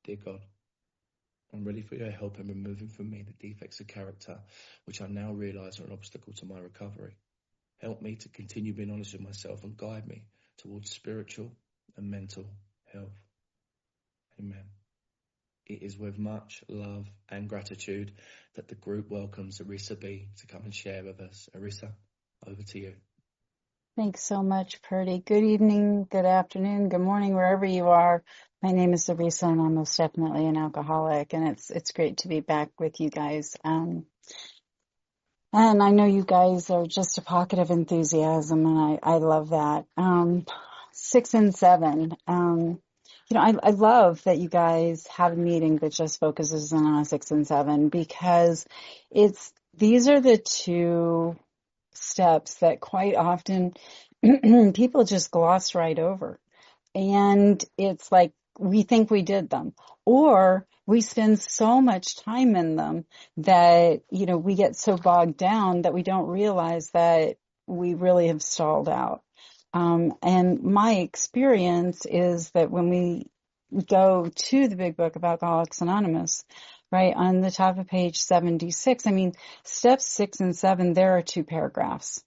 Dear God, I'm ready for your help in removing from me the defects of character which I now realise are an obstacle to my recovery. Help me to continue being honest with myself and guide me towards spiritual and mental health. Amen. It is with much love and gratitude that the group welcomes Arisa B to come and share with us. Arisa, over to you. Thanks so much, Purdy. Good evening, good afternoon, good morning, wherever you are. My name is Arisa, and I'm most definitely an alcoholic, and it's great to be back with you guys. And I know you guys are just a pocket of enthusiasm, and I love that. 6 and 7. I love that you guys have a meeting that just focuses on 6 and 7 because these are the two steps that quite often people just gloss right over. And it's like we think we did them, or we spend so much time in them that, we get so bogged down that we don't realize that we really have stalled out. And my experience is that when we go to the Big Book of Alcoholics Anonymous, right, on the top of page 76, steps 6 and 7, there are 2 paragraphs.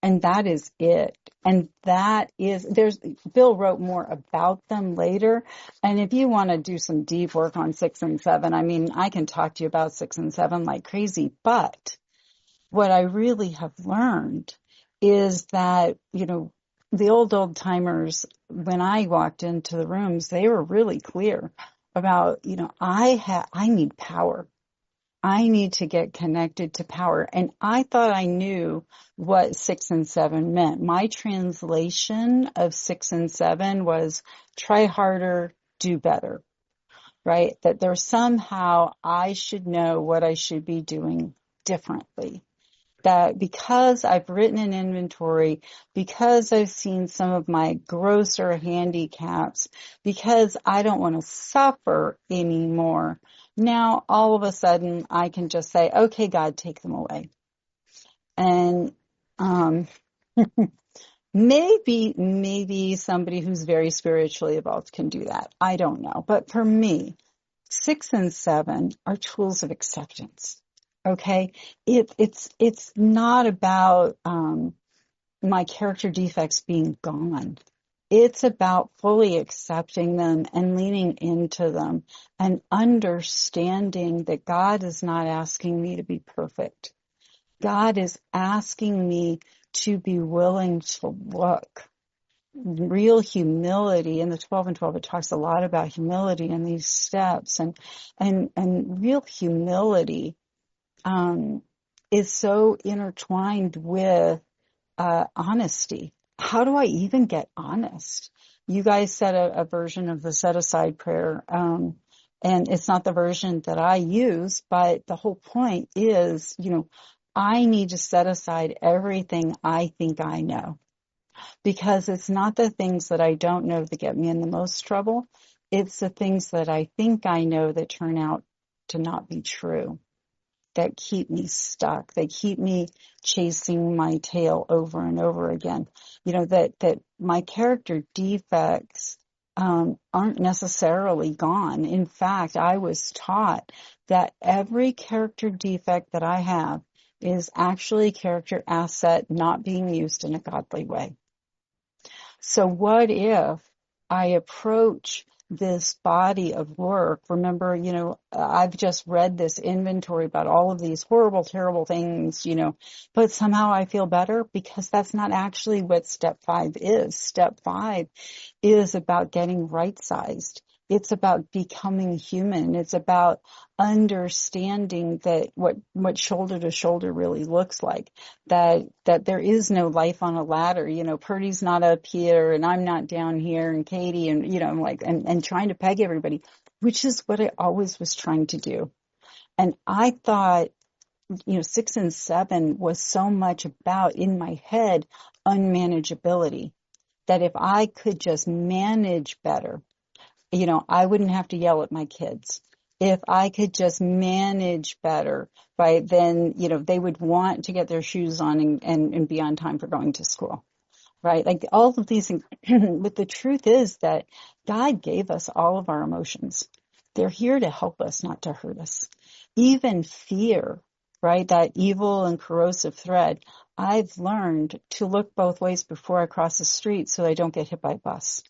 And that is it. And Bill wrote more about them later. And if you want to do some deep work on 6 and 7, I can talk to you about 6 and 7 like crazy. But what I really have learned is that, the old timers, when I walked into the rooms, they were really clear about, I need power. I need to get connected to power. And I thought I knew what 6 and 7 meant. My translation of 6 and 7 was try harder, do better, right? That there's somehow I should know what I should be doing differently. That because I've written an inventory, because I've seen some of my grosser handicaps, because I don't want to suffer anymore, now all of a sudden I can just say, okay, God, take them away. And maybe somebody who's very spiritually evolved can do that. I don't know. But for me, 6 and 7 are tools of acceptance. Okay, it's not about my character defects being gone. It's about fully accepting them and leaning into them and understanding that God is not asking me to be perfect. God is asking me to be willing to look. Real humility in the 12 and 12, it talks a lot about humility in these steps, and real humility is so intertwined with honesty. How do I even get honest? You guys said a version of the set-aside prayer, and it's not the version that I use, but the whole point is, I need to set aside everything I think I know, because it's not the things that I don't know that get me in the most trouble. It's the things that I think I know that turn out to not be true, that keep me stuck. They keep me chasing my tail over and over again. That my character defects aren't necessarily gone. In fact, I was taught that every character defect that I have is actually a character asset not being used in a godly way. So what if I approach this body of work? Remember, I've just read this inventory about all of these horrible, terrible things, but somehow I feel better, because that's not actually what step 5 is. Step 5 is about getting right-sized. It's about becoming human. It's about understanding that what shoulder to shoulder really looks like, that there is no life on a ladder. Purdy's not up here and I'm not down here, and Katie, and, and trying to peg everybody, which is what I always was trying to do. And I thought, 6 and 7 was so much about, in my head, unmanageability, that if I could just manage better, I wouldn't have to yell at my kids. If I could just manage better, right, then, they would want to get their shoes on and be on time for going to school, right? Like all of these things. But the truth is that God gave us all of our emotions, They're here to help us, not to hurt us. Even fear, right? That evil and corrosive thread. I've learned to look both ways before I cross the street so I don't get hit by a bus.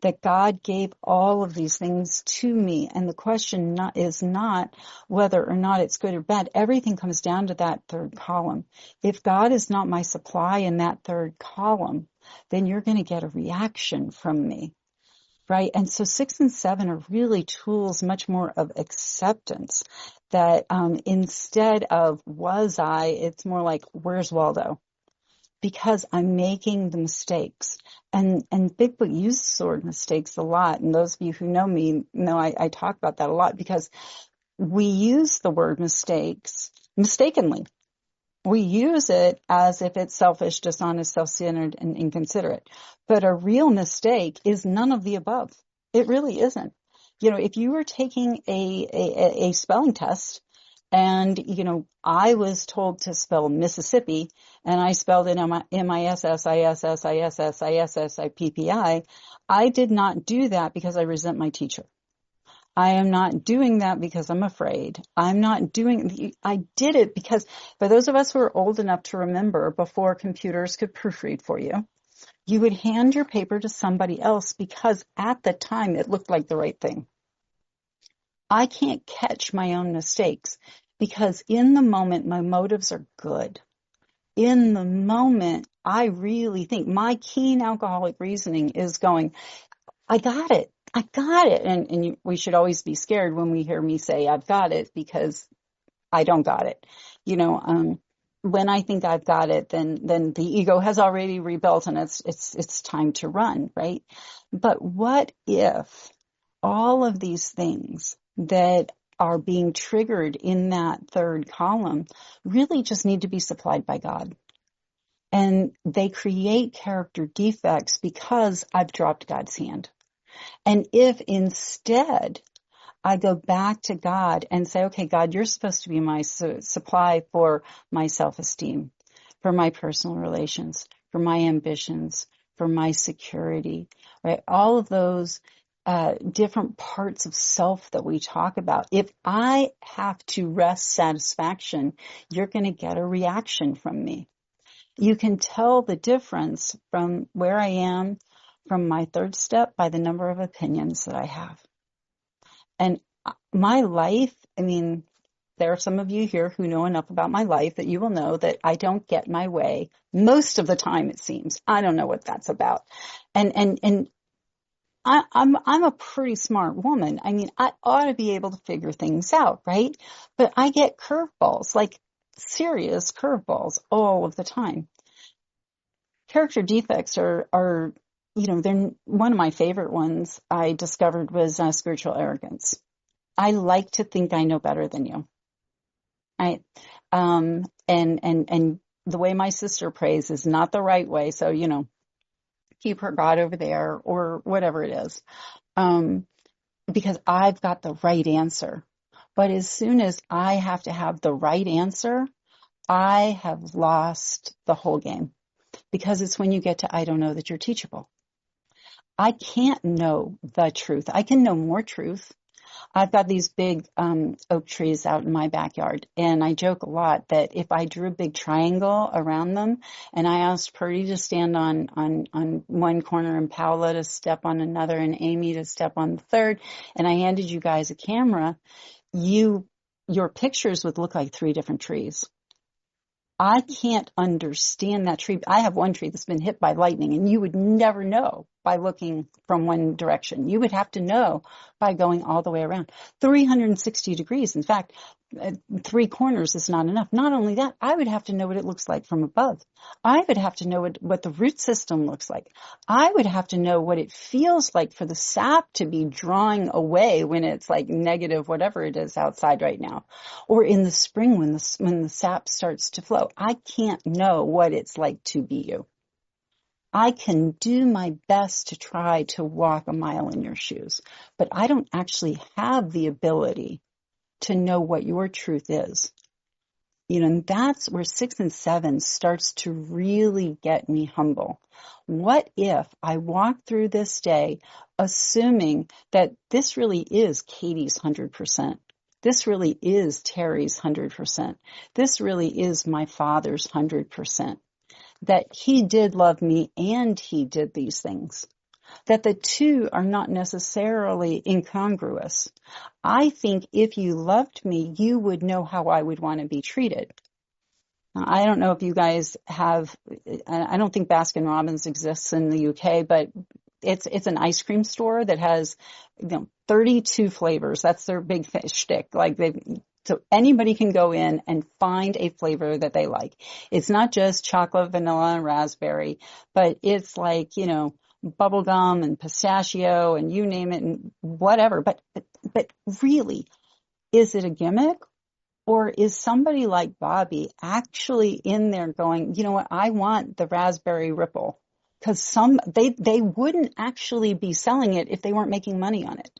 That God gave all of these things to me. And the question is not whether or not it's good or bad. Everything comes down to that third column. If God is not my supply in that third column, then you're going to get a reaction from me. Right? And so 6 and 7 are really tools much more of acceptance, that instead of was I, it's more like, where's Waldo? Because I'm making the mistakes. And Big Book uses the word mistakes a lot. And those of you who know me know I talk about that a lot, because we use the word mistakes mistakenly. We use it as if it's selfish, dishonest, self-centered, and inconsiderate. But a real mistake is none of the above. It really isn't. You know, if you were taking a spelling test and, you know, I was told to spell Mississippi and I spelled it Mississippi, I did not do that because I resent my teacher. I am not doing that because I'm afraid. I did it because for those of us who are old enough to remember before computers could proofread for you, you would hand your paper to somebody else because at the time it looked like the right thing. I can't catch my own mistakes because in the moment my motives are good. In the moment, I really think my keen alcoholic reasoning is going, I got it. I got it. And we should always be scared when we hear me say, I've got it, because I don't got it. You know, when I think I've got it, then the ego has already rebuilt and it's time to run, right? But what if all of these things that are being triggered in that third column really just need to be supplied by God? And they create character defects because I've dropped God's hand. And if instead I go back to God and say, okay, God, you're supposed to be my supply for my self-esteem, for my personal relations, for my ambitions, for my security, right? All of those different parts of self that we talk about. If I have to wrest satisfaction, you're going to get a reaction from me. You can tell the difference from where I am from my third step by the number of opinions that I have. And my life, I mean, there are some of you here who know enough about my life that you will know that I don't get my way most of the time, it seems. I don't know what that's about. And I'm a pretty smart woman. I mean, I ought to be able to figure things out, right? But I get curveballs, like serious curveballs all of the time. Character defects are, you know, they're one of my favorite ones I discovered was spiritual arrogance. I like to think I know better than you. And the way my sister prays is not the right way. So, you know, keep her God over there or whatever it is. Because I've got the right answer. But as soon as I have to have the right answer, I have lost the whole game. Because it's when you get to I don't know that you're teachable. I can't know the truth. I can know more truth. I've got these big oak trees out in my backyard, and I joke a lot that if I drew a big triangle around them and I asked Purdy to stand on one corner and Paola to step on another and Amy to step on the third, and I handed you guys a camera, your pictures would look like 3 different trees. I can't understand that tree. I have one tree that's been hit by lightning, and you would never know by looking from one direction. You would have to know by going all the way around. 360 degrees. In fact, 3 corners is not enough. Not only that, I would have to know what it looks like from above. I would have to know what the root system looks like. I would have to know what it feels like for the sap to be drawing away when it's like negative, whatever it is outside right now. Or in the spring when the sap starts to flow. I can't know what it's like to be you. I can do my best to try to walk a mile in your shoes, but I don't actually have the ability to know what your truth is. And that's where 6 and 7 starts to really get me humble. What if I walk through this day assuming that this really is Katie's 100%? This really is Terry's 100%. This really is my father's 100%. That he did love me and he did these things. That the two are not necessarily incongruous. I think if you loved me, you would know how I would want to be treated. I don't know if you guys have, I don't think Baskin Robbins exists in the UK, but it's an ice cream store that has, 32 flavors. That's their big shtick. So anybody can go in and find a flavor that they like. It's not just chocolate, vanilla, and raspberry, but it's like, bubblegum and pistachio and you name it and whatever. But really, is it a gimmick? Or is somebody like Bobby actually in there going, you know what, I want the raspberry ripple? Because they wouldn't actually be selling it if they weren't making money on it.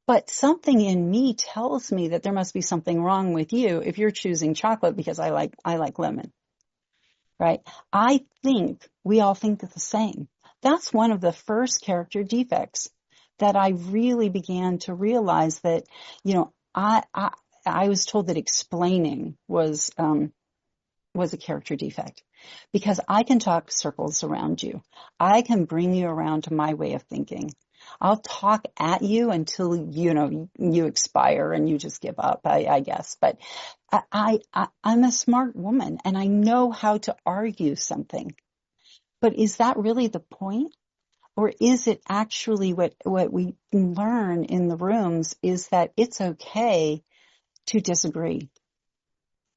But something in me tells me that there must be something wrong with you if you're choosing chocolate because I like lemon, right? I think we all think the same. That's one of the first character defects that I really began to realize that, I was told that explaining was a character defect because I can talk circles around you. I can bring you around to my way of thinking. I'll talk at you until, you expire and you just give up, I guess. But I'm a smart woman and I know how to argue something. But is that really the point? Or is it actually what we learn in the rooms is that it's okay to disagree?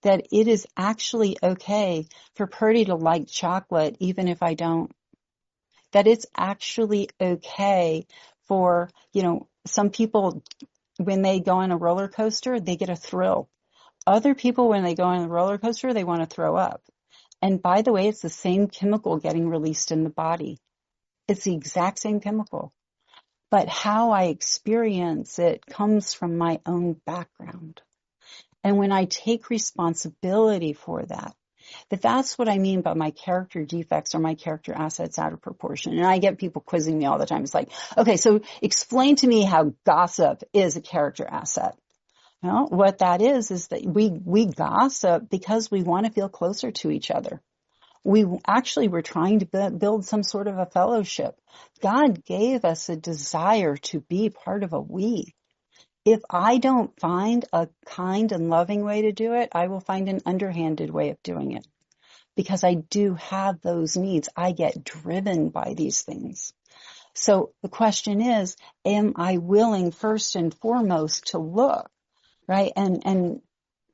That it is actually okay for Purdy to like chocolate even if I don't. That it's actually okay for, some people, when they go on a roller coaster, they get a thrill. Other people, when they go on a roller coaster, they want to throw up. And by the way, it's the same chemical getting released in the body. It's the exact same chemical. But how I experience it comes from my own background. And when I take responsibility for that, that's what I mean by my character defects or my character assets out of proportion. And I get people quizzing me all the time. It's like, okay, so explain to me how gossip is a character asset. Well, what that is that we gossip because we want to feel closer to each other. We actually were trying to build some sort of a fellowship. God gave us a desire to be part of a we. If I don't find a kind and loving way to do it, I will find an underhanded way of doing it because I do have those needs. I get driven by these things. So the question is, am I willing first and foremost to look, right? And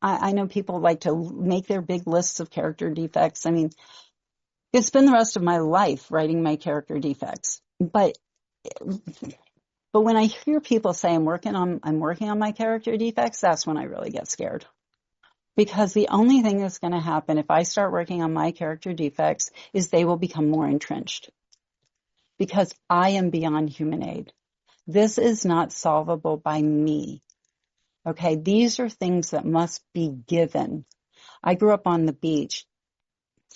I know people like to make their big lists of character defects. I mean, it's been the rest of my life writing my character defects, but when I hear people say I'm working on my character defects, that's when I really get scared. Because the only thing that's going to happen if I start working on my character defects is they will become more entrenched. Because I am beyond human aid. This is not solvable by me. Okay, these are things that must be given. I grew up on the beach,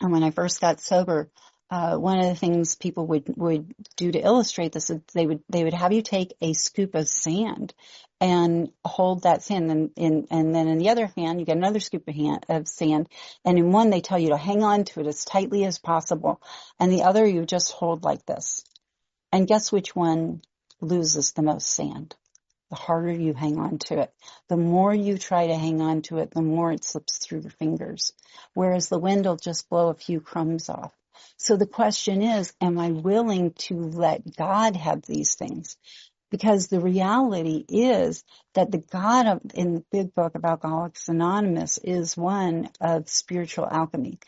and when I first got sober, one of the things people would do to illustrate this is they would have you take a scoop of sand and hold that sand, and then in the other hand you get another scoop of sand, and in one they tell you to hang on to it as tightly as possible, and the other you just hold like this. And guess which one loses the most sand? The harder you hang on to it. The more you try to hang on to it, the more it slips through your fingers. Whereas the wind will just blow a few crumbs off. So the question is, am I willing to let God have these things? Because the reality is that the God in the big book of Alcoholics Anonymous is one of spiritual alchemy.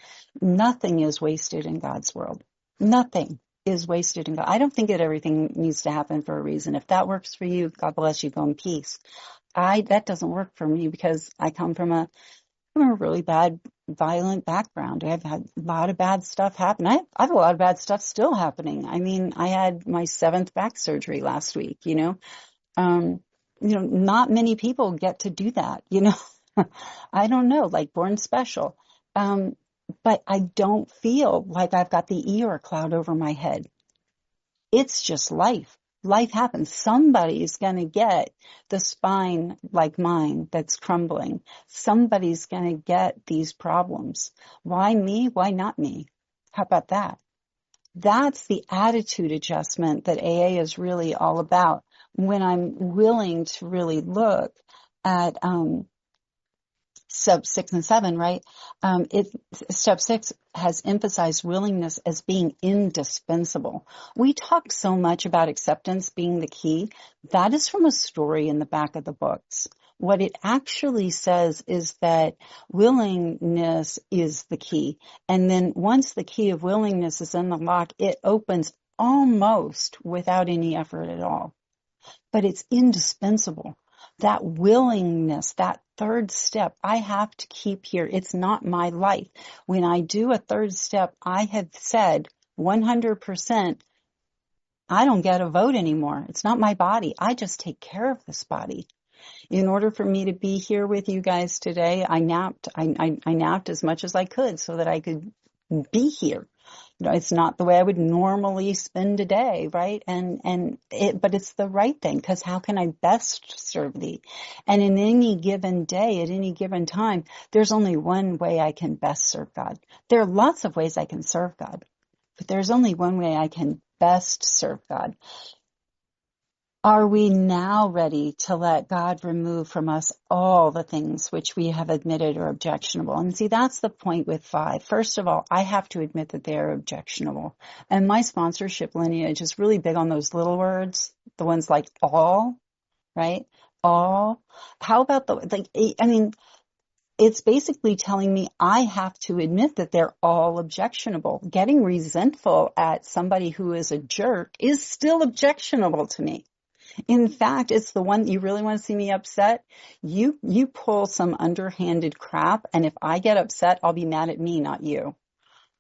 Nothing is wasted in God's world. Nothing is wasted in God. I don't think that everything needs to happen for a reason. If that works for you, God bless you, go in peace. That doesn't work for me because I come from a really bad, violent background. I've had a lot of bad stuff happen. I have a lot of bad stuff still happening. I mean, I had my 7th back surgery last week, not many people get to do that, I don't know, like born special. Um, but I don't feel like I've got the Eeyore cloud over my head. It's just life. Life happens. Somebody's going to get the spine like mine that's crumbling. Somebody's going to get these problems. Why me? Why not me? How about that? That's the attitude adjustment that AA is really all about. When I'm willing to really look at step 6 and 7, right? Step 6 has emphasized willingness as being indispensable. We talk so much about acceptance being the key. That is from a story in the back of the books. What it actually says is that willingness is the key. And then once the key of willingness is in the lock, it opens almost without any effort at all. But it's indispensable. That willingness, that third step, I have to keep here. It's not my life. When I do a third step, I have said 100%, I don't get a vote anymore. It's not my body. I just take care of this body. In order for me to be here with you guys today, I napped. I napped as much as I could so that I could be here. It's not the way I would normally spend a day, right? But it's the right thing, because how can I best serve thee? And in any given day, at any given time, there's only one way I can best serve God. There are lots of ways I can serve God, but there's only one way I can best serve God. Are we now ready to let God remove from us all the things which we have admitted are objectionable? And see, that's the point with 5. First of all, I have to admit that they are objectionable. And my sponsorship lineage is really big on those little words, the ones like all, right? All. How about it's basically telling me I have to admit that they're all objectionable. Getting resentful at somebody who is a jerk is still objectionable to me. In fact, it's the one you really want to see me upset. You pull some underhanded crap, and if I get upset, I'll be mad at me, not you,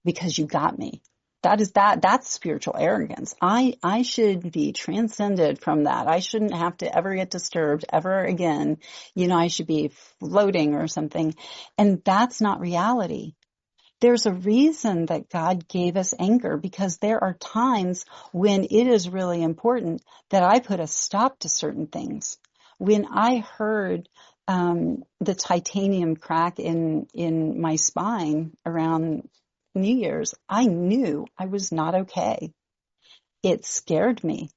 because you got me. That's spiritual arrogance. I should be transcended from that. I shouldn't have to ever get disturbed ever again. I should be floating or something. And that's not reality. There's a reason that God gave us anger, because there are times when it is really important that I put a stop to certain things. When I heard the titanium crack in my spine around New Year's, I knew I was not okay. It scared me.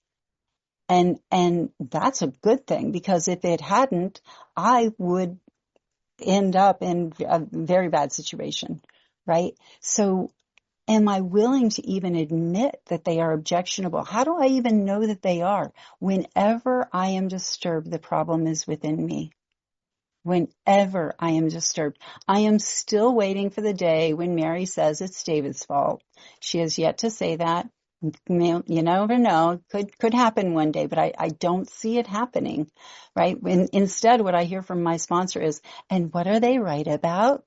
And that's a good thing, because if it hadn't, I would end up in a very bad situation. Right? So am I willing to even admit that they are objectionable? How do I even know that they are? Whenever I am disturbed, the problem is within me. Whenever I am disturbed, I am still waiting for the day when Mary says it's David's fault. She has yet to say that. You never know. Could happen one day, but I don't see it happening, right? Instead, what I hear from my sponsor is, and what are they right about?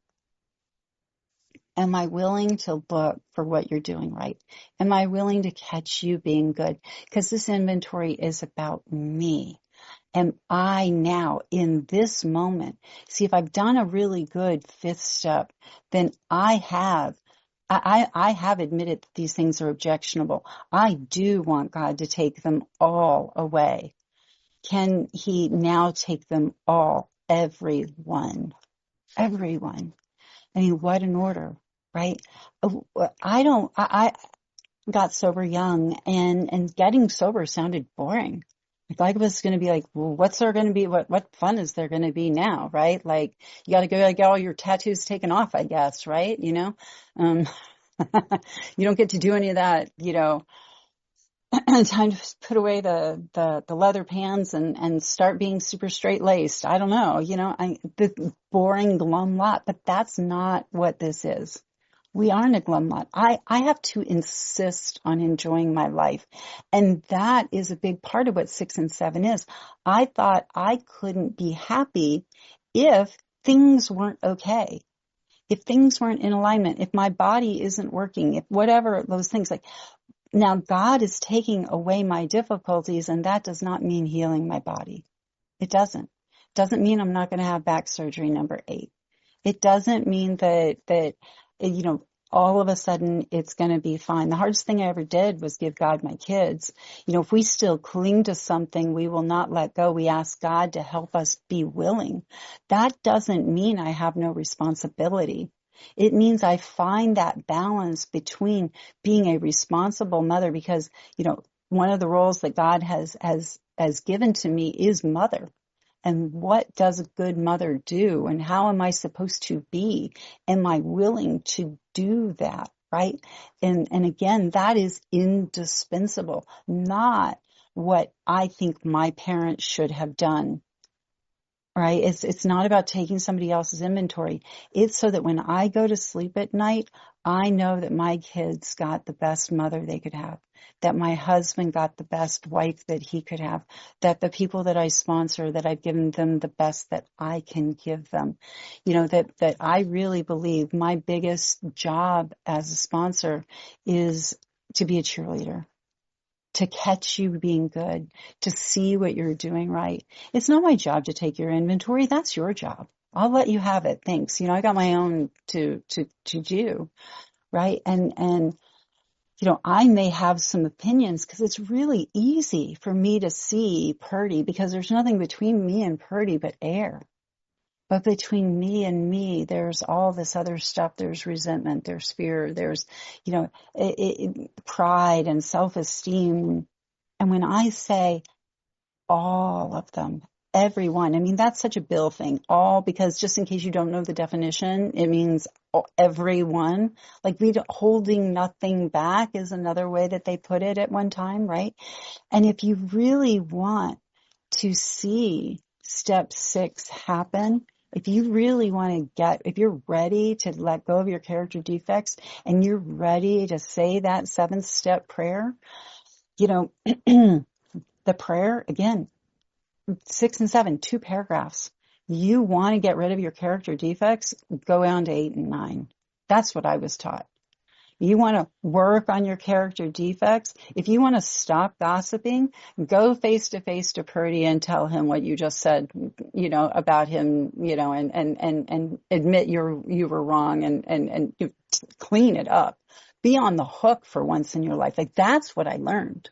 Am I willing to look for what you're doing right? Am I willing to catch you being good? Because this inventory is about me. Am I now in this moment? See, if I've done a really good 5th step, then I have admitted that these things are objectionable. I do want God to take them all away. Can he now take them all? Everyone. Everyone. I mean, what an order, right? I got sober young, and getting sober sounded boring. Like I was going to be like, well, what's there going to be? What fun is there going to be now, right? Like you got to go get all your tattoos taken off, I guess, right? You don't get to do any of that, time to put away the leather pants and start being super straight laced. I don't know, the boring glum lot, but that's not what this is. We aren't a glum lot. I have to insist on enjoying my life. And that is a big part of what 6 and 7 is. I thought I couldn't be happy if things weren't okay. If things weren't in alignment, if my body isn't working, if whatever those things like. Now, God is taking away my difficulties, and that does not mean healing my body. It doesn't. Doesn't mean I'm not going to have back surgery number 8. It doesn't mean that all of a sudden it's going to be fine. The hardest thing I ever did was give God my kids. If we still cling to something, we will not let go. We ask God to help us be willing. That doesn't mean I have no responsibility. It means I find that balance between being a responsible mother, because, one of the roles that God has given to me is mother. And what does a good mother do? And how am I supposed to be? Am I willing to do that? Right? And again, that is indispensable, not what I think my parents should have done. Right? It's not about taking somebody else's inventory. It's so that when I go to sleep at night, I know that my kids got the best mother they could have, that my husband got the best wife that he could have, that the people that I sponsor, that I've given them the best that I can give them. That I really believe my biggest job as a sponsor is to be a cheerleader, to catch you being good, to see what you're doing right. It's not my job to take your inventory. That's your job. I'll let you have it. Thanks. I got my own to do. Right. And I may have some opinions because it's really easy for me to see Purdy, because there's nothing between me and Purdy but air. But between me and me, there's all this other stuff. There's resentment, there's fear, there's, pride and self-esteem. And when I say all of them, everyone, I mean, that's such a Bill thing. All, because just in case you don't know the definition, it means everyone. Like holding nothing back is another way that they put it at one time, right? And if you really want to see step 6 happen, if you really want to if you're ready to let go of your character defects and you're ready to say that 7th step prayer, the prayer, again, 6 and 7, 2 paragraphs. You want to get rid of your character defects, go down to 8 and 9. That's what I was taught. You want to work on your character defects. If you want to stop gossiping, go face to face to Purdy and tell him what you just said, about him, and admit you were wrong and clean it up. Be on the hook for once in your life. Like, that's what I learned.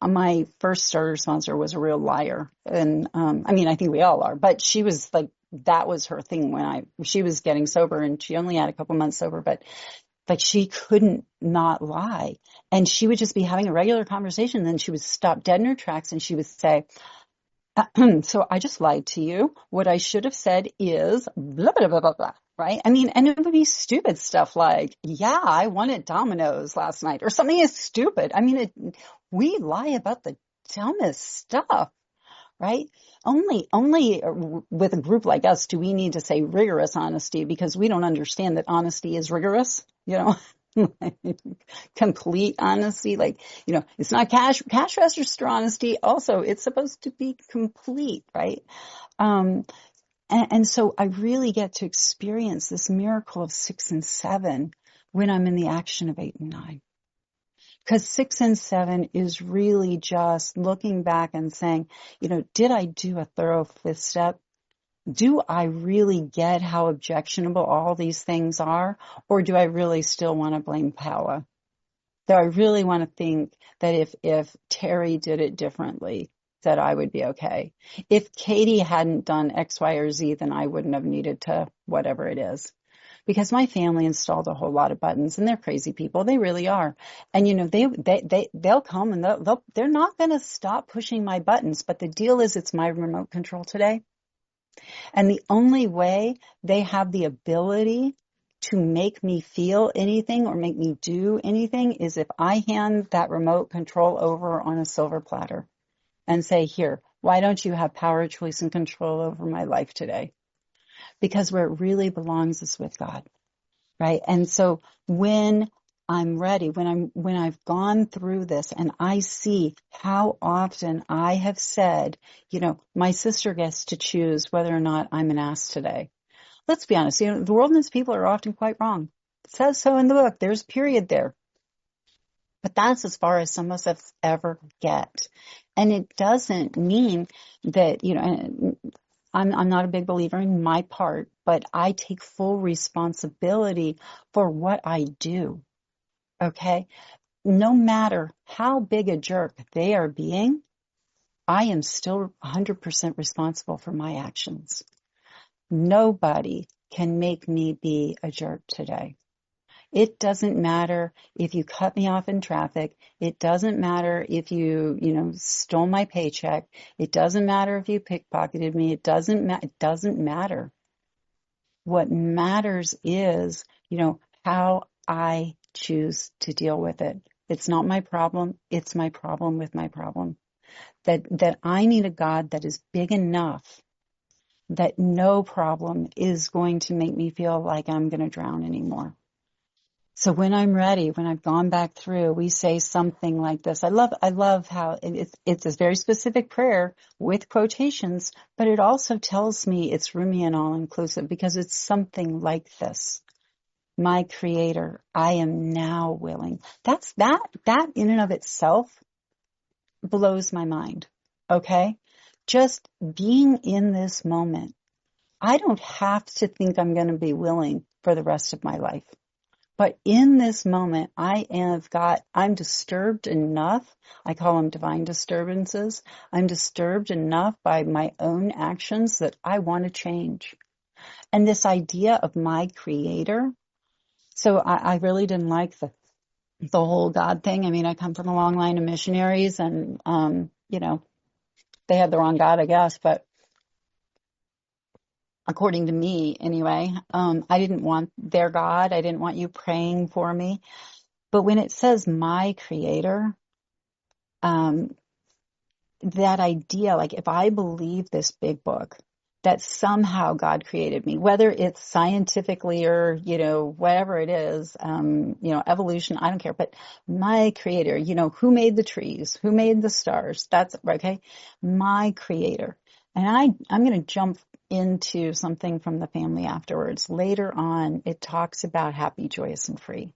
My first starter sponsor was a real liar. And, I think we all are, but she was like, that was her thing when she was getting sober, and she only had a couple months sober, but she couldn't not lie. And she would just be having a regular conversation. And then she would stop dead in her tracks and she would say, so I just lied to you. What I should have said is blah, blah, blah, blah, blah. Right? And it would be stupid stuff like, yeah, I wanted Domino's last night, or something as stupid. We lie about the dumbest stuff. Right? Only with a group like us do we need to say rigorous honesty, because we don't understand that honesty is rigorous, complete honesty. It's not cash register honesty. Also, it's supposed to be complete, right? And so I really get to experience this miracle of 6 and 7 when I'm in the action of 8 and 9. Because 6 and 7 is really just looking back and saying, did I do a thorough 5th step? Do I really get how objectionable all these things are? Or do I really still want to blame Paula? Do I really want to think that if Terry did it differently, that I would be okay? If Katie hadn't done X, Y, or Z, then I wouldn't have needed to whatever it is. Because my family installed a whole lot of buttons, and they're crazy people. They really are. And, they'll come and they're not going to stop pushing my buttons. But the deal is, it's my remote control today. And the only way they have the ability to make me feel anything or make me do anything is if I hand that remote control over on a silver platter and say, here, why don't you have power, choice, and control over my life today? Because where it really belongs is with God, right? And so when I'm ready, when I've gone through this and I see how often I have said, my sister gets to choose whether or not I'm an ass today. Let's be honest, the world and its people are often quite wrong. It says so in the book. There's a period there. But that's as far as some of us ever get. And it doesn't mean that, and I'm not a big believer in my part, but I take full responsibility for what I do. Okay. No matter how big a jerk they are being, I am still 100% responsible for my actions. Nobody can make me be a jerk today. It doesn't matter if you cut me off in traffic. It doesn't matter if you stole my paycheck. It doesn't matter if you pickpocketed me. It doesn't matter. What matters is, how I choose to deal with it. It's not my problem. It's my problem with my problem. That I need a God that is big enough that no problem is going to make me feel like I'm going to drown anymore. So when I'm ready, when I've gone back through, we say something like this. I love how it's a very specific prayer with quotations, but it also tells me it's roomy and all inclusive because it's something like this. My Creator, I am now willing. That in and of itself blows my mind. Okay? Just being in this moment. I don't have to think I'm going to be willing for the rest of my life. But in this moment, I'm disturbed enough. I call them divine disturbances. I'm disturbed enough by my own actions that I want to change. And this idea of my Creator. So I really didn't like the whole God thing. I mean, I come from a long line of missionaries and, they had the wrong God, I guess, but according to me anyway, I didn't want their God. I didn't want you praying for me. But when it says my Creator, that idea, like if I believe this big book, that somehow God created me, whether it's scientifically or, whatever it is, evolution, I don't care, but my Creator, who made the trees, who made the stars, that's okay. My Creator. And I'm going to jump into something from the family afterwards. Later on, it talks about happy, joyous, and free.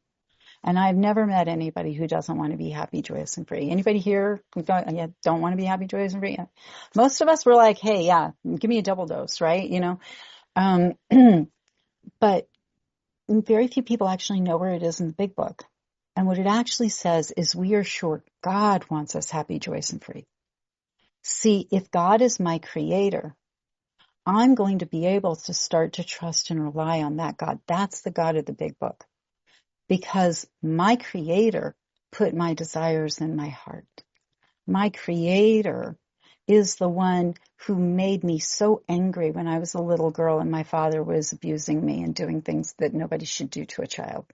And I've never met anybody who doesn't want to be happy, joyous, and free. Anybody here who don't want to be happy, joyous, and free? Most of us were like, hey, yeah, give me a double dose, right? But very few people actually know where it is in the big book. And what it actually says is we are sure God wants us happy, joyous, and free. See, if God is my Creator, I'm going to be able to start to trust and rely on that God. That's the God of the big book. Because my Creator put my desires in my heart. My Creator is the one who made me so angry when I was a little girl and my father was abusing me and doing things that nobody should do to a child.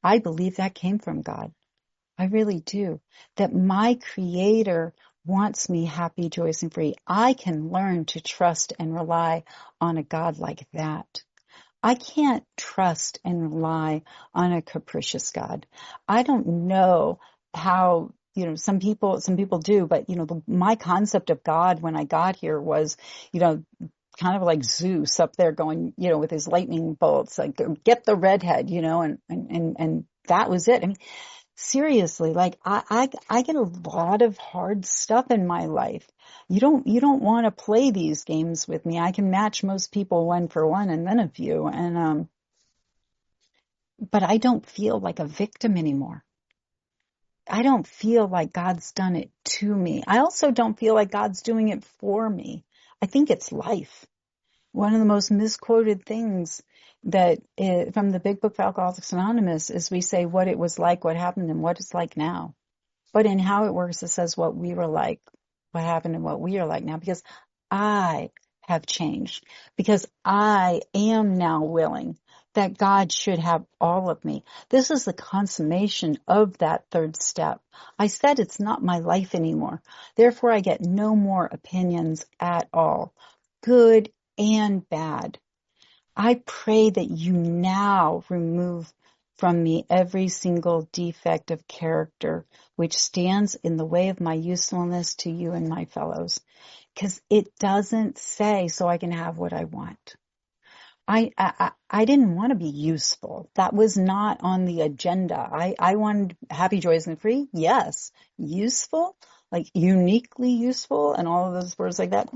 I believe that came from God. I really do. That my Creator wants me happy, joyous, and free. I can learn to trust and rely on a God like that. I can't trust and rely on a capricious God. I don't know how, some people do, but, my concept of God when I got here was, kind of like Zeus up there going, with his lightning bolts, like get the redhead, and that was it. I mean, seriously, like I get a lot of hard stuff in my life. You don't want to play these games with me. I can match most people one for one and then a few. And but I don't feel like a victim anymore. I don't feel like God's done it to me. I also don't feel like God's doing it for me. I think it's life. One of the most misquoted things that from the Big Book of Alcoholics Anonymous is we say what it was like, what happened, and what it's like now. But in how it works, it says what we were like, what happened, and what we are like now, because I have changed, because I am now willing that God should have all of me. This is the consummation of that third step. I said it's not my life anymore. Therefore, I get no more opinions at all, good and bad. I pray that you now remove from me every single defect of character which stands in the way of my usefulness to you and my fellows. Because it doesn't say so I can have what I want. I didn't want to be useful. That was not on the agenda. I wanted happy, joyous, and free. Yes. Useful? like uniquely useful and all of those words like that.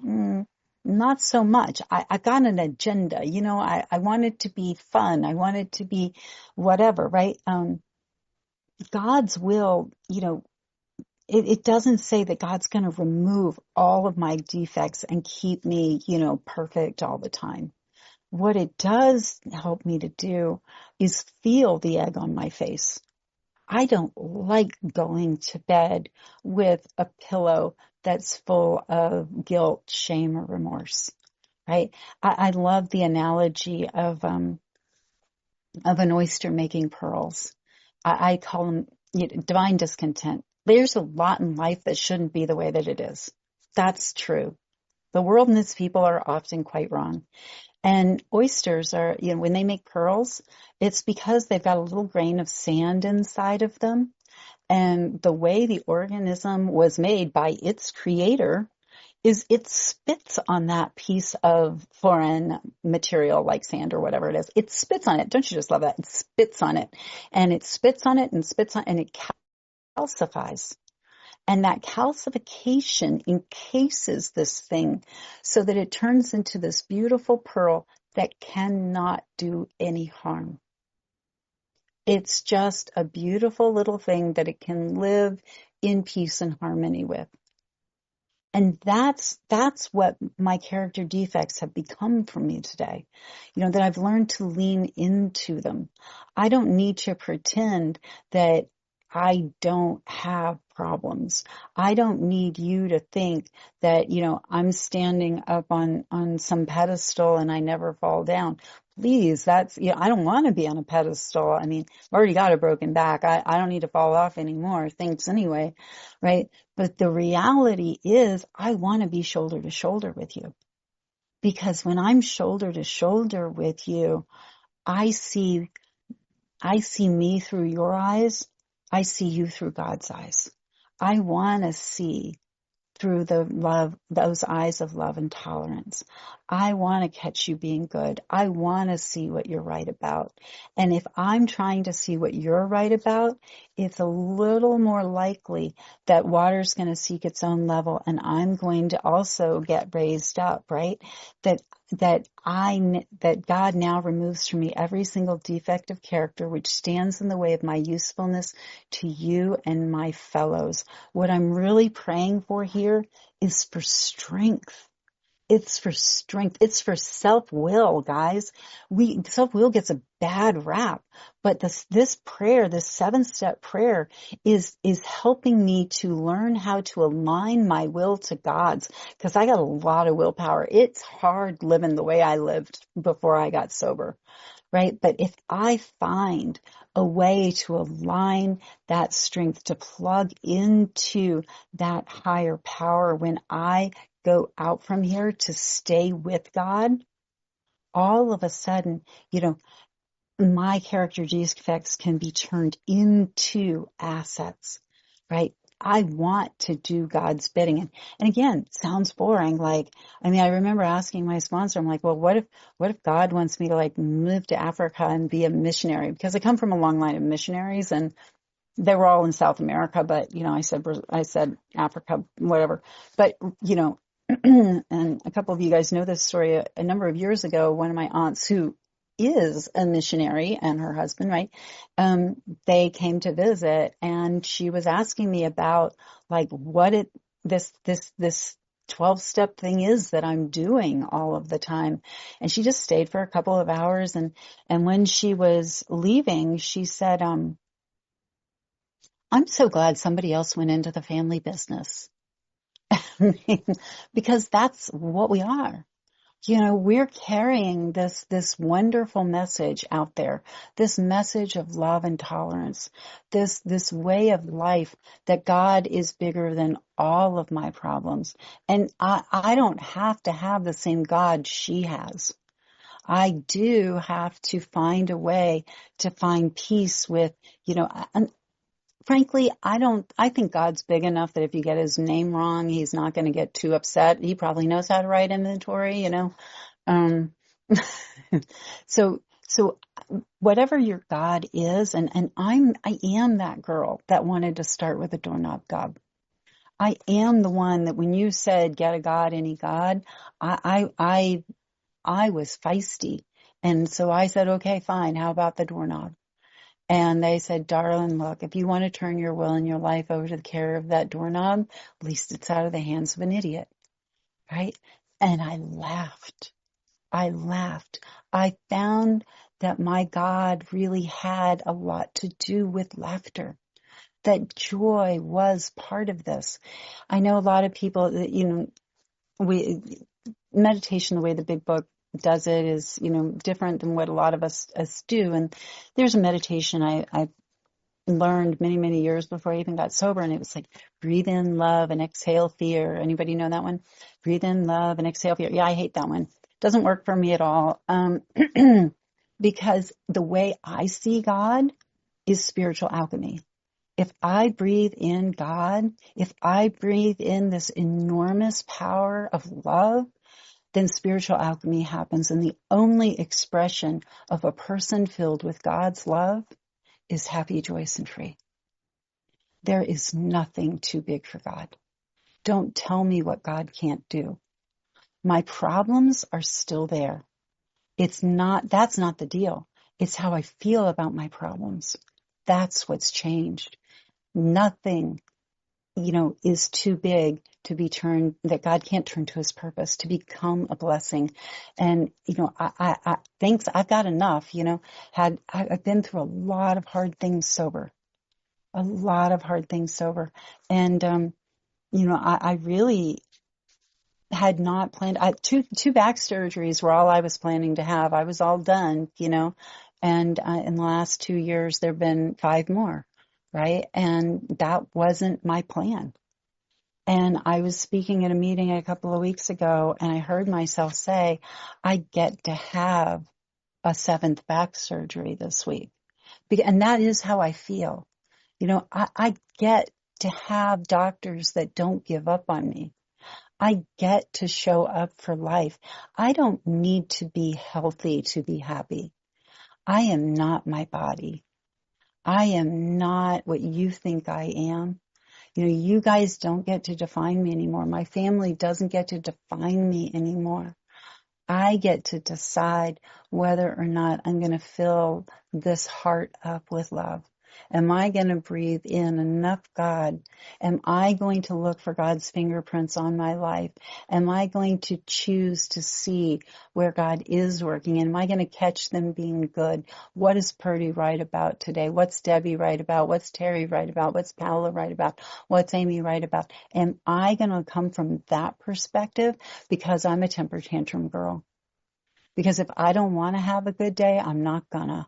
Not so much. I got an agenda, I want it to be fun. I want it to be whatever, right? God's will, it doesn't say that God's going to remove all of my defects and keep me, perfect all the time. What it does help me to do is feel the egg on my face. I don't like going to bed with a pillow that's full of guilt, shame, or remorse, right? I love the analogy of an oyster making pearls. I call them divine discontent. There's a lot in life that shouldn't be the way that it is. That's true. The world and its people are often quite wrong. And oysters are, when they make pearls, it's because they've got a little grain of sand inside of them. And the way the organism was made by its creator is it spits on that piece of foreign material like sand or whatever it is. It spits on it. Don't you just love that? It spits on it. And it spits on it and spits on it, and it calcifies. And that calcification encases this thing so that it turns into this beautiful pearl that cannot do any harm. It's just a beautiful little thing that it can live in peace and harmony with. And that's what my character defects have become for me today. That I've learned to lean into them. I don't need to pretend that I don't have problems. I don't need you to think that, I'm standing up on some pedestal and I never fall down. Please, that's, I don't want to be on a pedestal. I mean, I've already got a broken back. I don't need to fall off anymore. Thanks anyway, right? But the reality is I want to be shoulder to shoulder with you, because when I'm shoulder to shoulder with you, I see me through your eyes. I see you through God's eyes. I want to see through those eyes of love and tolerance. I want to catch you being good. I want to see what you're right about. And if I'm trying to see what you're right about, it's a little more likely that water's going to seek its own level and I'm going to also get raised up, right? That God now removes from me every single defect of character which stands in the way of my usefulness to you and my fellows. What I'm really praying for here is for strength. It's for strength. It's for self-will, guys. Self-will gets a bad rap, but this prayer, this 7-step prayer is helping me to learn how to align my will to God's, because I got a lot of willpower. It's hard living the way I lived before I got sober, right? But if I find a way to align that strength, to plug into that higher power when I go out from here to stay with God, all of a sudden, my character defects can be turned into assets, right? I want to do God's bidding. And again, sounds boring. I remember asking my sponsor, I'm like, well, what if God wants me to move to Africa and be a missionary? Because I come from a long line of missionaries and they were all in South America, but, I said Africa, whatever. But, and a couple of you guys know this story. A number of years ago, one of my aunts who is a missionary and her husband, right? They came to visit and she was asking me about this 12-step thing is that I'm doing all of the time. And she just stayed for a couple of hours. And when she was leaving, she said, I'm so glad somebody else went into the family business. Because that's what we are. We're carrying this wonderful message out there, this message of love and tolerance, this way of life that God is bigger than all of my problems. And I don't have to have the same God she has. I do have to find a way to find peace with, and frankly, I think God's big enough that if you get his name wrong, he's not going to get too upset. He probably knows how to write inventory, Um, so whatever your God is, and I am that girl that wanted to start with a doorknob God. I am the one that when you said, get a God, any God, I was feisty. And so I said, okay, fine. How about the doorknob? And they said, darling, look, if you want to turn your will and your life over to the care of that doorknob, at least it's out of the hands of an idiot. Right? And I laughed. I laughed. I found that my God really had a lot to do with laughter, that joy was part of this. I know a lot of people that, meditation, the way the big book does it is, different than what a lot of us do. And there's a meditation I learned many, many years before I even got sober. And it was like, breathe in love and exhale fear. Anybody know that one? Breathe in love and exhale fear. Yeah, I hate that one. Doesn't work for me at all. Because the way I see God is spiritual alchemy. If I breathe in God, if I breathe in this enormous power of love, then spiritual alchemy happens. And the only expression of a person filled with God's love is happy, joyous, and free. There is nothing too big for God. Don't tell me what God can't do. My problems are still there. That's not the deal. It's how I feel about my problems. That's what's changed. Nothing, is too big to be turned, that God can't turn to his purpose, to become a blessing. And, thanks, I've got enough, I've been through a lot of hard things sober. A lot of hard things sober. And, I really had not planned. Two back surgeries were all I was planning to have. I was all done, and in the last 2 years, there have been 5 more, right? And that wasn't my plan. And I was speaking at a meeting a couple of weeks ago, and I heard myself say, I get to have a 7th back surgery this week. And that is how I feel. I get to have doctors that don't give up on me. I get to show up for life. I don't need to be healthy to be happy. I am not my body. I am not what you think I am. You guys don't get to define me anymore. My family doesn't get to define me anymore. I get to decide whether or not I'm going to fill this heart up with love. Am I going to breathe in enough God? Am I going to look for God's fingerprints on my life? Am I going to choose to see where God is working? Am I going to catch them being good? What is Purdy right about today? What's Debbie right about? What's Terry right about? What's Paola right about? What's Amy right about? Am I going to come from that perspective because I'm a temper tantrum girl? Because if I don't want to have a good day, I'm not gonna.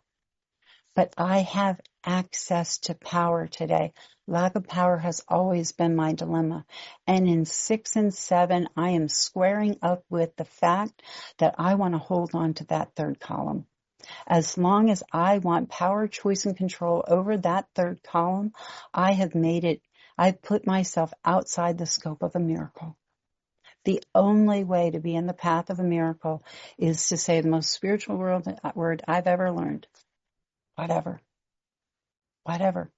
But I have access to power today. Lack of power has always been my dilemma. And in 6 and 7, I am squaring up with the fact that I want to hold on to that 3rd column. As long as I want power, choice, and control over that 3rd column, I've put myself outside the scope of a miracle. The only way to be in the path of a miracle is to say the most spiritual word I've ever learned. Whatever. Whatever.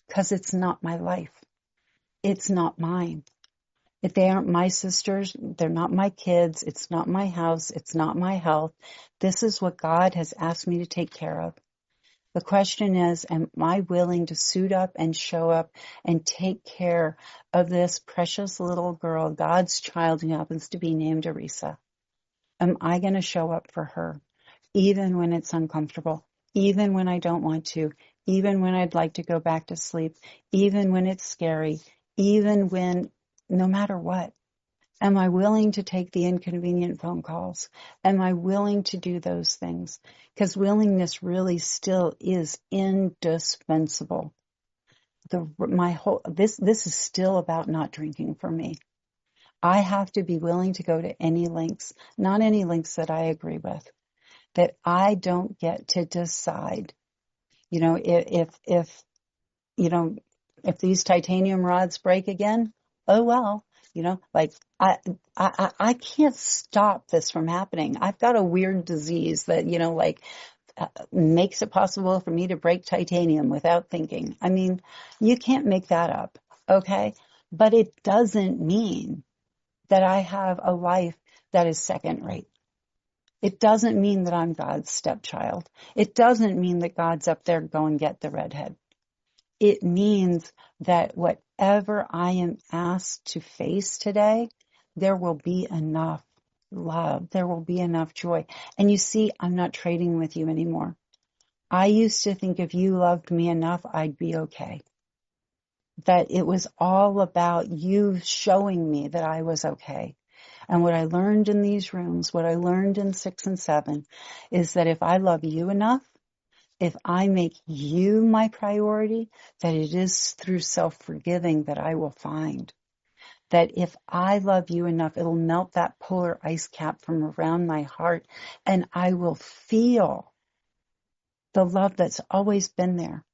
Because it's not my life. It's not mine. If they aren't my sisters, they're not my kids, it's not my house, it's not my health. This is what God has asked me to take care of. The question is, am I willing to suit up and show up and take care of this precious little girl, God's child who happens to be named Arisa? Am I going to show up for her, even when it's uncomfortable, even when I don't want to, even when I'd like to go back to sleep, even when it's scary, even when, no matter what? Am I willing to take the inconvenient phone calls? Am I willing to do those things? Because willingness really still is indispensable. This is still about not drinking for me. I have to be willing to go to any lengths, not any lengths that I agree with, that I don't get to decide. If these titanium rods break again, oh well. I can't stop this from happening. I've got a weird disease that, makes it possible for me to break titanium without thinking. I mean, you can't make that up. Okay. But it doesn't mean that I have a life that is second rate. It doesn't mean that I'm God's stepchild. It doesn't mean that God's up there, go and get the redhead. It means that whatever I am asked to face today, there will be enough love. There will be enough joy. And you see, I'm not trading with you anymore. I used to think if you loved me enough, I'd be okay. That it was all about you showing me that I was okay. And what I learned in these rooms, what I learned in 6 and 7, is that if I love you enough, if I make you my priority, that it is through self-forgiving that I will find. That if I love you enough, it'll melt that polar ice cap from around my heart, and I will feel the love that's always been there.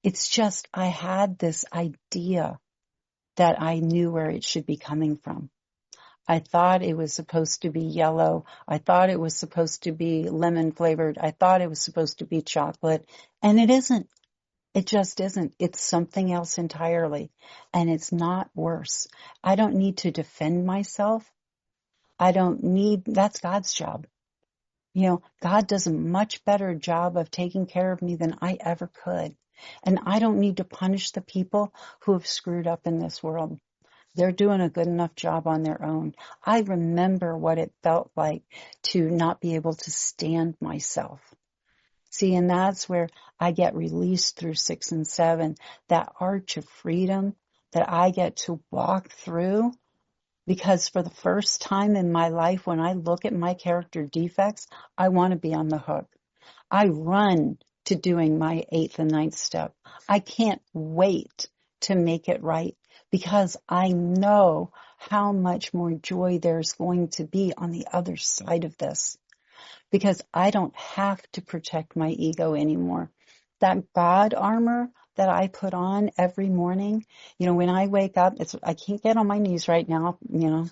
It's just I had this idea that I knew where it should be coming from. I thought it was supposed to be yellow. I thought it was supposed to be lemon flavored. I thought it was supposed to be chocolate. And it isn't. It just isn't. It's something else entirely. And it's not worse. I don't need to defend myself. That's God's job. You know, God does a much better job of taking care of me than I ever could. And I don't need to punish the people who have screwed up in this world. They're doing a good enough job on their own. I remember what it felt like to not be able to stand myself. See, and that's where I get released through 6 and 7, that arch of freedom that I get to walk through. Because for the first time in my life, when I look at my character defects, I want to be on the hook. I run to doing my 8th and 9th step. I can't wait to make it right because I know how much more joy there's going to be on the other side of this. Because I don't have to protect my ego anymore. That God armor that I put on every morning, you know, when I wake up, I can't get on my knees right now. You know,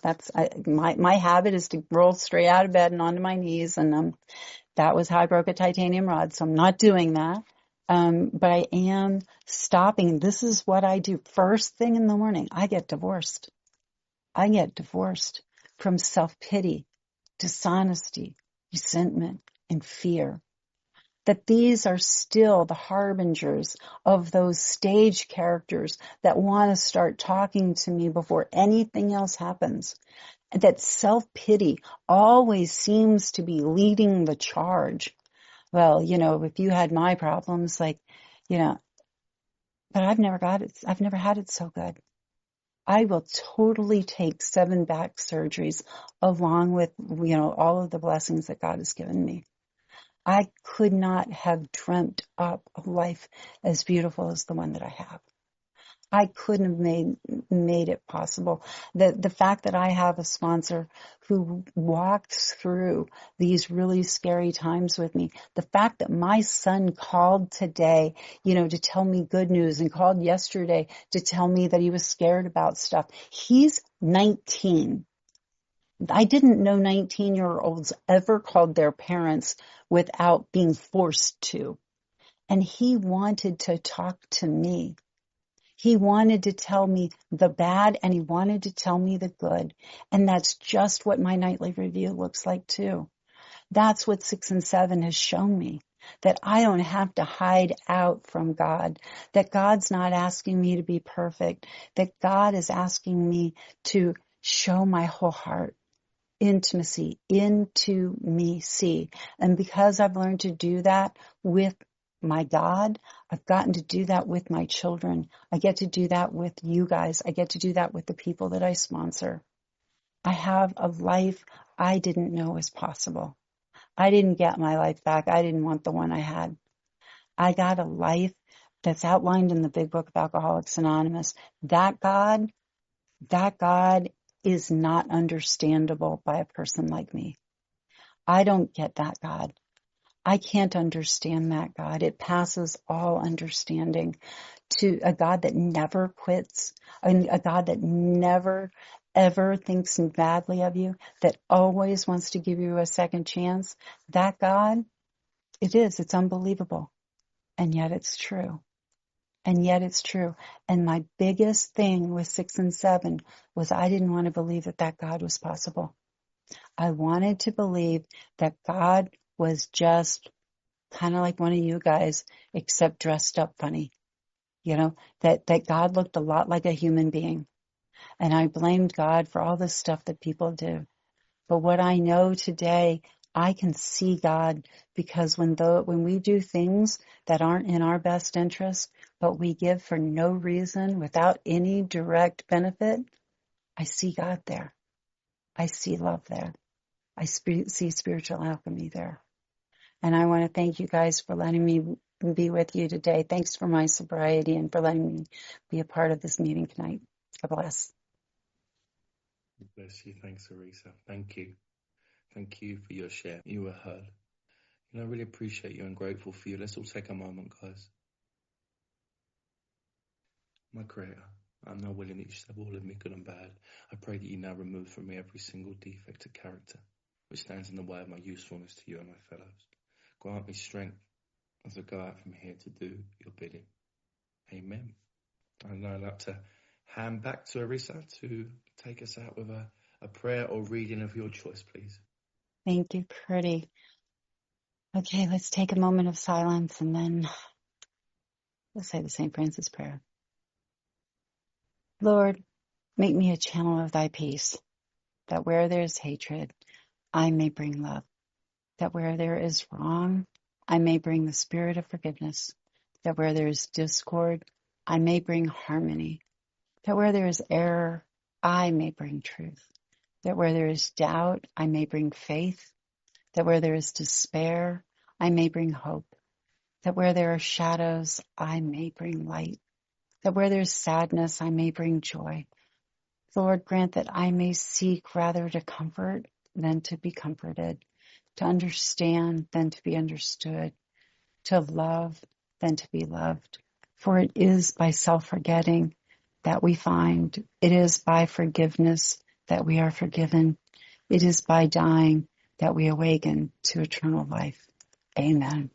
my habit is to roll straight out of bed and onto my knees. And that was how I broke a titanium rod. So I'm not doing that. But I am stopping. This is what I do. First thing in the morning, I get divorced. I get divorced from self-pity, dishonesty, resentment, and fear. That these are still the harbingers of those stage characters that want to start talking to me before anything else happens. That self-pity always seems to be leading the charge. Well, you know, if you had my problems, like, you know, but I've never got it. I've never had it so good. I will totally take 7 back surgeries along with, you know, all of the blessings that God has given me. I could not have dreamt up a life as beautiful as the one that I have. I couldn't have made it possible. The fact that I have a sponsor who walked through these really scary times with me, the fact that my son called today, you know, to tell me good news and called yesterday to tell me that he was scared about stuff. He's 19. I didn't know 19-year-olds ever called their parents without being forced to. And he wanted to talk to me. He wanted to tell me the bad and he wanted to tell me the good. And that's just what my nightly review looks like too. That's what 6 and 7 has shown me. That I don't have to hide out from God. That God's not asking me to be perfect. That God is asking me to show my whole heart. Intimacy, into me, see. And because I've learned to do that with my God, I've gotten to do that with my children. I get to do that with you guys. I get to do that with the people that I sponsor. I have a life I didn't know was possible. I didn't get my life back. I didn't want the one I had. I got a life that's outlined in the Big Book of Alcoholics Anonymous. That God is not understandable by a person like me. I don't get that God. I can't understand that God. It passes all understanding. To a God that never quits, a God that never ever thinks badly of you, that always wants to give you a second chance. That God, it's unbelievable. And yet it's true. And yet it's true. And my biggest thing with 6 and 7 was I didn't want to believe that God was possible. I wanted to believe that God was just kind of like one of you guys, except dressed up funny. That God looked a lot like a human being. And I blamed God for all the stuff that people do. But what I know today, I can see God, because when we do things that aren't in our best interest, but we give for no reason, without any direct benefit, I see God there. I see love there. I see spiritual alchemy there. And I want to thank you guys for letting me be with you today. Thanks for my sobriety and for letting me be a part of this meeting tonight. God bless. Bless you. Thanks, Arisa. Thank you. Thank you for your share. You were heard. I really appreciate you and grateful for you. Let's all take a moment, guys. My Creator, I'm now willing that you stab all of me, good and bad. I pray that you now remove from me every single defect of character which stands in the way of my usefulness to you and my fellows. Grant me strength as I go out from here to do your bidding. Amen. And I'd like to hand back to Arisa to take us out with a prayer or reading of your choice, please. Thank you, pretty. Okay, let's take a moment of silence and then let's say the St. Francis prayer. Lord, make me a channel of thy peace, that where there is hatred, I may bring love, that where there is wrong, I may bring the spirit of forgiveness, that where there is discord, I may bring harmony, that where there is error, I may bring truth, that where there is doubt, I may bring faith, that where there is despair, I may bring hope, that where there are shadows, I may bring light, that where there is sadness, I may bring joy. Lord, grant that I may seek rather to comfort than to be comforted, to understand than to be understood, to love than to be loved. For it is by self-forgetting that we find, it is by forgiveness that we are forgiven, it is by dying that we awaken to eternal life. Amen.